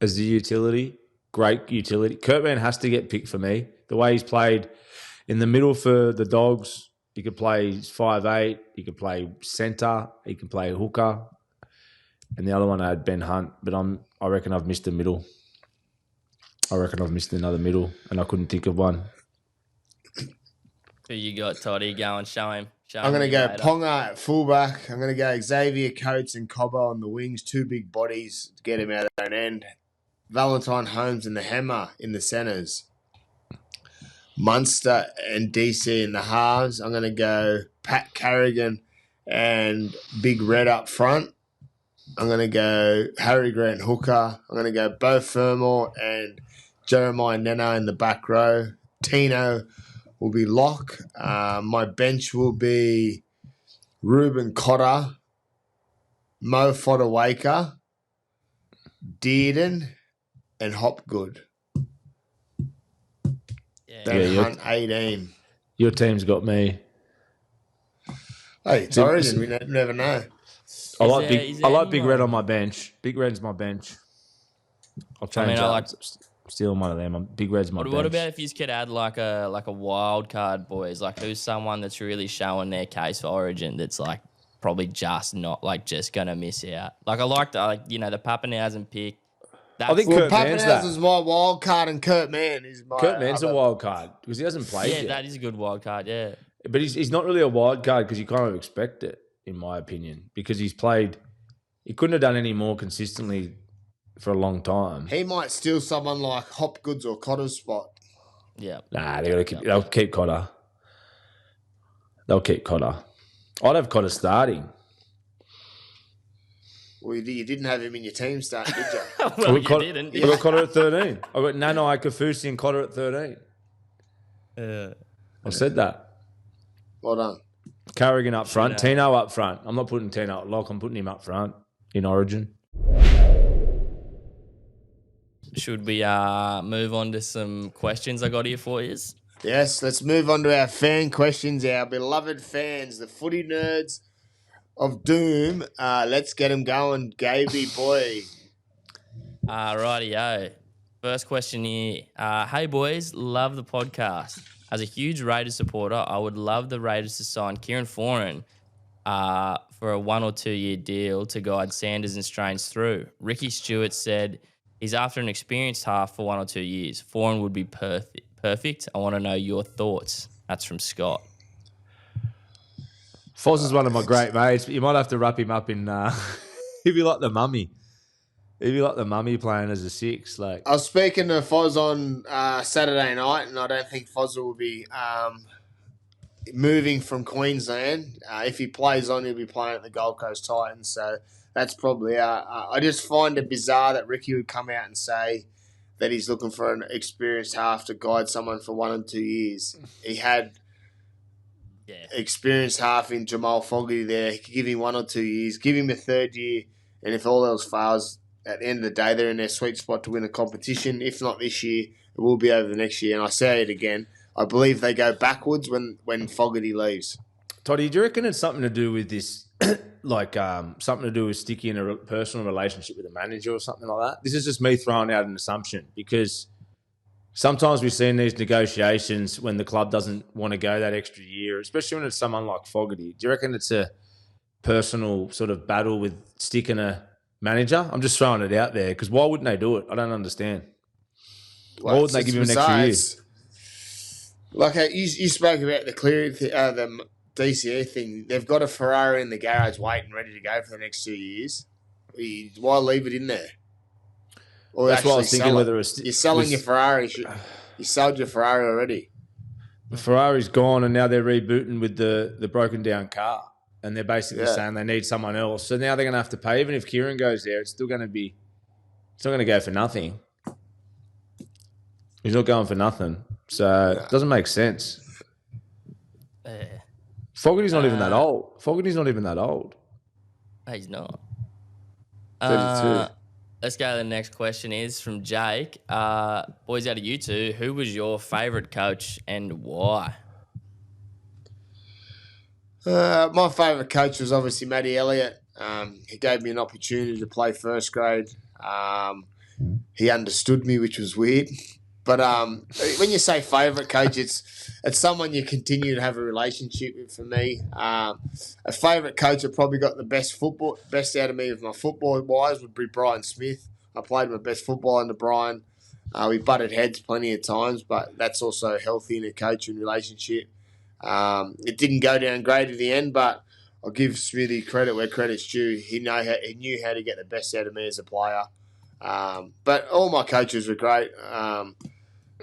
as the utility. Great utility. Kurt Mann has to get picked for me. The way he's played in the middle for the Dogs, he could play 5'8", he could play centre, he can play hooker. And the other one I had Ben Hunt, but I reckon I've missed the middle. I reckon I've missed another middle, and I couldn't think of one. Who you got, Toddy? Go and show him. I'm going to go Ponga at fullback. I'm going to go Xavier Coates and Cobbo on the wings. Two big bodies to get him out of an end. Valentine Holmes and the Hammer in the centres. Munster and DC in the halves. I'm going to go Pat Carrigan and Big Red up front. I'm going to go Harry Grant hooker. I'm going to go Beau Fermor and Jeremiah Neno in the back row. Tino will be lock. My bench will be Ruben Cotter, Mo Fodawaker, Dearden, and Hopgood. Then Hunt 18. Your team's got me. Hey, it's Origin. We never know. I like Big Red on my bench. Big Red's my bench. I'll change steal one of them. Big Red's my bench. What about if you could add like a wild card, boys? Like who's someone that's really showing their case for Origin that's like probably just not like just gonna miss out. Like I like the Pappenhausen pick. I think Kurt Mann's that. Pappenhausen's my wild card and Kurt Mann is my... Kurt Mann's a wild card because he hasn't played yet. Yeah, that is a good wild card, yeah. But he's not really a wild card because you kind of expect it, in my opinion, because he's played... He couldn't have done any more consistently for a long time. He might steal someone like Hopgood's or Cotter's spot. Yeah. Nah, they'll keep Cotter. They'll keep Cotter. I'd have Cotter starting. Well, you didn't have him in your team starting, did you? Well, you didn't. I got Cotter at 13. I got Nanai, Kafusi and Cotter at 13. I said that. Well done. Carrigan up front. Tino up front. I'm not putting Tino at lock. I'm putting him up front in Origin. Should we move on to some questions I got here for you? Yes, let's move on to our fan questions. Our beloved fans, the footy nerds of doom. Let's get them going, Gaby boy. Rightio. First question here. Hey boys, love the podcast. As a huge Raiders supporter, I would love the Raiders to sign Kieran Foran for a 1 or 2 year deal to guide Sanders and Strange through. Ricky Stewart said he's after an experienced half for 1 or 2 years. Foran would be perfect. I want to know your thoughts. That's from Scott. Foz is one of my great mates, but you might have to wrap him up in... he'd be like the mummy. He'd be like the mummy playing as a 6. Like I was speaking to Foz on Saturday night, and I don't think Foz will be moving from Queensland. If he plays on, he'll be playing at the Gold Coast Titans. So that's probably... I just find it bizarre that Ricky would come out and say that he's looking for an experienced half to guide someone for 1 or 2 years. He had... experienced half in Jamal Fogarty there. He could give him 1 or 2 years, give him a 3rd year, and if all else fails, at the end of the day, they're in their sweet spot to win a competition. If not this year, it will be over the next year. And I say it again, I believe they go backwards when Fogarty leaves. Toddy, do you reckon it's something to do with this, something to do with Sticky in a personal relationship with a manager or something like that? This is just me throwing out an assumption because sometimes we see in these negotiations when the club doesn't want to go that extra year, especially when it's someone like Fogarty. Do you reckon it's a personal sort of battle with Stick and a manager? I'm just throwing it out there because why wouldn't they do it? I don't understand. Why wouldn't they give him an extra year? Like you spoke about the DCE thing. They've got a Ferrari in the garage waiting, ready to go for the next 2 years. Why leave it in there? Or That's what I actually was thinking. sell it. Whether it's You're selling your Ferrari. You sold your Ferrari already. the Ferrari's gone, and now they're rebooting with the broken down car, and they're basically saying they need someone else. So now they're going to have to pay. Even if Kieran goes there, it's not going to go for nothing. He's not going for nothing, so it doesn't make sense. Fogarty's not even that old. Fogarty's not even that old. He's not. 32. Let's go to the next question is from Jake. Boys, out of you two, who was your favourite coach and why? My favourite coach was obviously Matty Elliott. He gave me an opportunity to play first grade. He understood me, which was weird. But when you say favourite coach, it's someone you continue to have a relationship with. For me, a favourite coach that probably got the best out of me with my football wise would be Brian Smith. I played my best football under Brian. We butted heads plenty of times, but that's also healthy in a coaching relationship. It didn't go down great at the end, but I'll give Smithy credit where credit's due. He knew how to get the best out of me as a player. But all my coaches were great.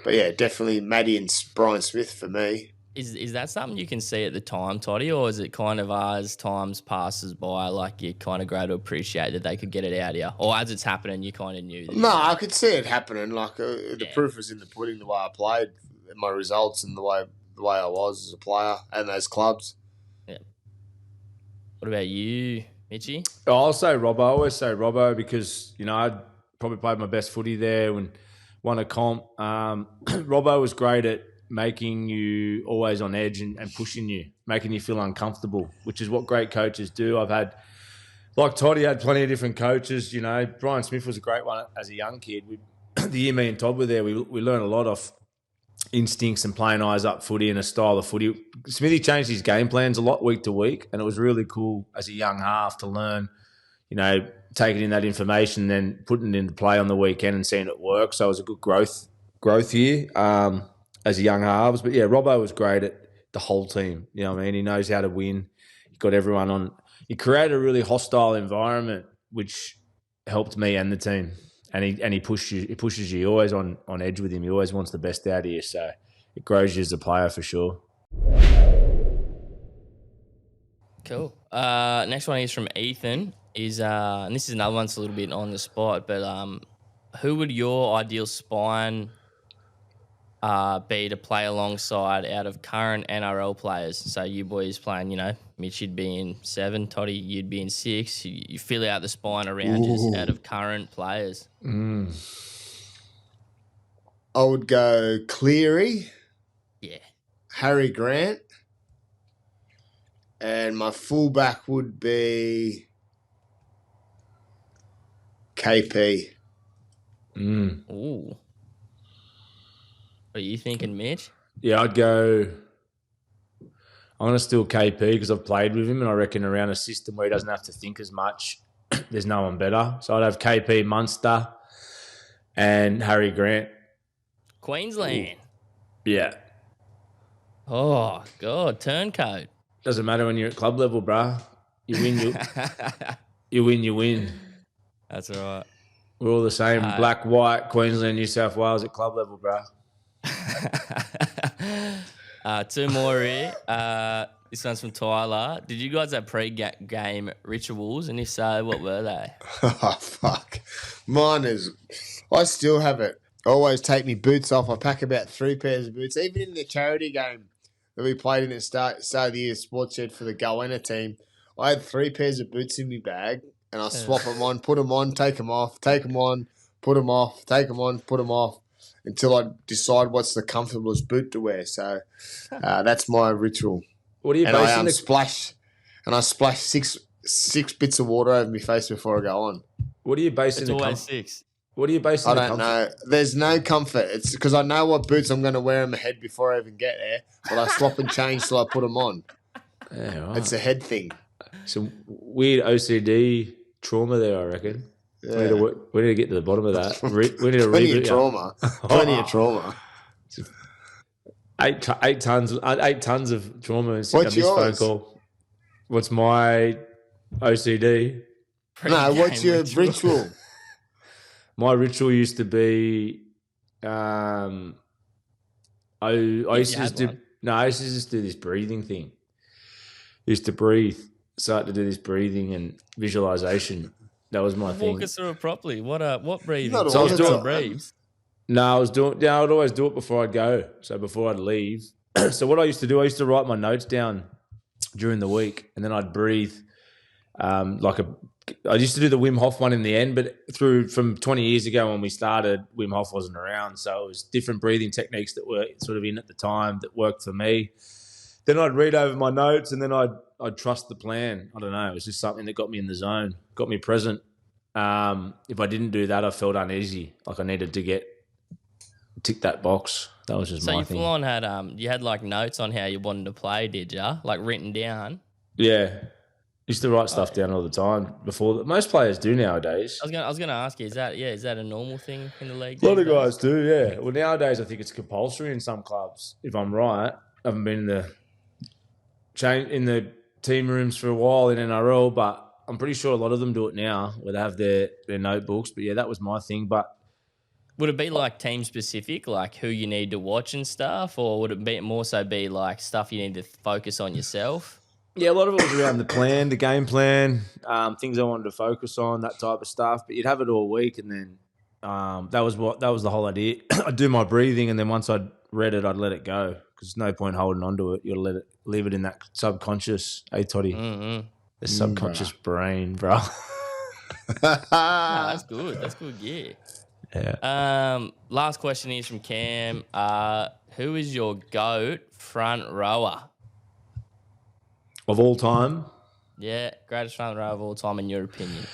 But yeah, definitely Matty and Brian Smith for me. Is that something you can see at the time, Toddy, or is it kind of as times passes by, like you kind of grow to appreciate that they could get it out of you, or as it's happening, you kind of knew? That I could see it happening. Like the proof was in the pudding. The way I played, my results, and the way I was as a player and those clubs. Yeah. What about you, Mitchie? I'll say Robbo. I always say Robbo because I probably played my best footy there and won a comp. Robbo was great at making you always on edge and pushing you, making you feel uncomfortable, which is what great coaches do. I've had, like Toddy, had plenty of different coaches. Brian Smith was a great one as a young kid. The year me and Todd were there, we learned a lot of instincts and playing eyes up footy and a style of footy. Smithy changed his game plans a lot week to week, and it was really cool as a young half to learn, taking in that information, then putting it into play on the weekend and seeing it work. So it was a good growth year as a young halves. But yeah, Robbo was great at the whole team. You know what I mean? He knows how to win. He got everyone on. He created a really hostile environment, which helped me and the team. And he pushed you. He pushes you. You're always on edge with him. He always wants the best out of you. So it grows you as a player for sure. Cool. Next one is from Ethan. And this is another one that's a little bit on the spot, but who would your ideal spine be to play alongside out of current NRL players? So you boys playing, Mitch, you'd be in 7, Toddy, you'd be in 6. You fill out the spine around you out of current players. I would go Cleary. Yeah. Harry Grant. And my fullback would be KP. Ooh. What are you thinking, Mitch? Yeah, I'm going to steal KP because I've played with him and I reckon around a system where he doesn't have to think as much, there's no one better. So I'd have KP, Munster and Harry Grant. Queensland. Ooh. Yeah. Oh, God, turncoat. Doesn't matter when you're at club level, bruh. You win, you win. That's all right. We're all the same. Black, white, Queensland, New South Wales at club level, bruh. 2 more here. This one's from Tyler. Did you guys have pre-game rituals? And if so, what were they? Oh, fuck. Mine is... I still have it. I always take my boots off. I pack about 3 pairs of boots. Even in the charity game that we played in the start of the year sports shed for the Goanna team, I had 3 pairs of boots in my bag and I swap them on, put them on, take them off, take them on, put them off, take them on, put them off until I decide what's the comfortablest boot to wear. So that's my ritual. What are you basing I splash 6 bits of water over my face before I go on. What are you basing It's always 6. What are you basing I don't know. There's no comfort. It's because I know what boots I'm going to wear in my head before I even get there, but I swap and change till I put them on. Yeah, right. It's a head thing. Some weird OCD trauma there, I reckon. Yeah. We need to get to the bottom of that. We need to Plenty of reboot trauma. Plenty of trauma. 8 tons of trauma. What's this yours? phone call. What's my OCD? No, what's your Pre-game ritual? My ritual used to be, I used to just do. No, I used to just do this breathing thing. Used to breathe. Start to do this breathing and visualization. That was my thing. Walk us through it properly. What breathing? Not all So the time. breathes. No, I was doing. Yeah, I'd always do it before I'd go. So before I'd leave. So what I used to do, I used to write my notes down during the week, and then I'd breathe. I used to do the Wim Hof one in the end, but from 20 years ago when we started, Wim Hof wasn't around, so it was different breathing techniques that were sort of in at the time that worked for me. Then I'd read over my notes, and then I'd trust the plan. I don't know. It was just something that got me in the zone, got me present. If I didn't do that, I felt uneasy, like I needed to tick that box. That was just my thing. So you full on had you had like notes on how you wanted to play, did you? Like written down? Yeah. Used to write stuff down all the time before. Most players do nowadays. I was gonna ask you, is that a normal thing in the league? A lot of guys do, yeah. Well, nowadays I think it's compulsory in some clubs. If I'm right, I haven't been in the team rooms for a while in NRL, but I'm pretty sure a lot of them do it now, where they have their notebooks. But yeah, that was my thing. But would it be like team specific, like who you need to watch and stuff, or would it be more so be like stuff you need to focus on yourself? Yeah, a lot of it was around the plan, the game plan, things I wanted to focus on, that type of stuff. But you'd have it all week, and then that was the whole idea. I'd do my breathing, and then once I'd read it, I'd let it go because there's no point holding on to it. You got to leave it in that subconscious. Hey, Toddy, the subconscious brain, bro. That's good. That's good. Yeah. Yeah. Last question is from Cam. Who is your GOAT front rower? Of all time? Yeah, greatest front rower of all time in your opinion.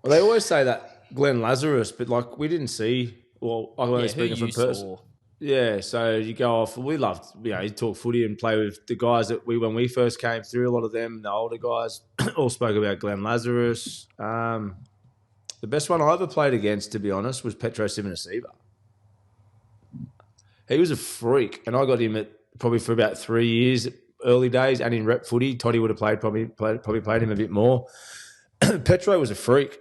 Well, they always say that Glenn Lazarus, but like we didn't see. Well, I was speaking from person. Yeah, so you go off. We loved, you talk footy and play with the guys that when we first came through. A lot of them, the older guys, all spoke about Glenn Lazarus. The best one I ever played against, to be honest, was Petro Sivanasiva. He was a freak, and I got him probably for about 3 years. Early days and in rep footy, Toddy would have probably played him a bit more. Petro was a freak.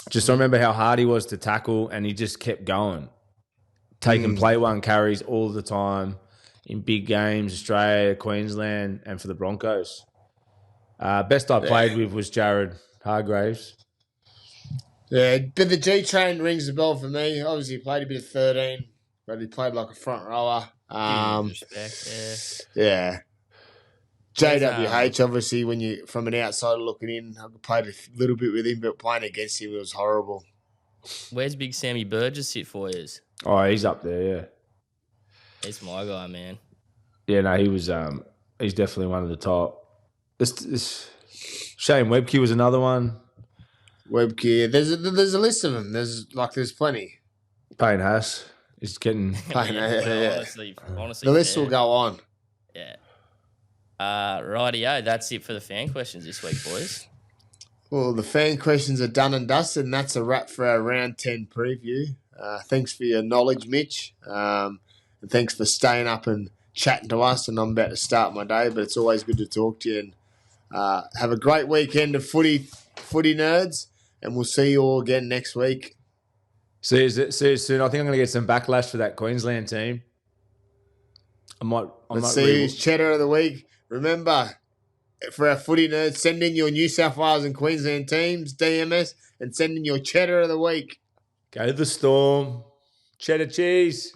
Just I remember how hard he was to tackle, and he just kept going, taking play one carries all the time in big games, Australia, Queensland, and for the Broncos. Best I played with was Jared Hargraves. Yeah, but the G train rings the bell for me. Obviously, he played a bit of 13, but he played like a front rower. Respect, yeah. JWH, obviously, when you from an outsider looking in, I played a little bit with him, but playing against him, it was horrible. Where's Big Sammy Burgess sit for you? Oh, he's up there, yeah. He's my guy, man. Yeah, no, he was. He's definitely one of the top. This Shane Webke was another one. Webke, there's a list of them. There's plenty. Payne Haas is getting. Honestly, the list will go on. Yeah. Rightio, that's it for the fan questions this week, boys. Well, the fan questions are done and dusted, and that's a wrap for our round 10 preview. Thanks for your knowledge, Mitch. And thanks for staying up and chatting to us. And I'm about to start my day, but it's always good to talk to you. And have a great weekend of footy nerds, and we'll see you all again next week. See you soon. I think I'm going to get some backlash for that Queensland team. Let's see who's Cheddar of the week. Remember, for our footy nerds, send in your New South Wales and Queensland teams, DMS, and send in your Cheddar of the week. Go to the Storm. Cheddar cheese.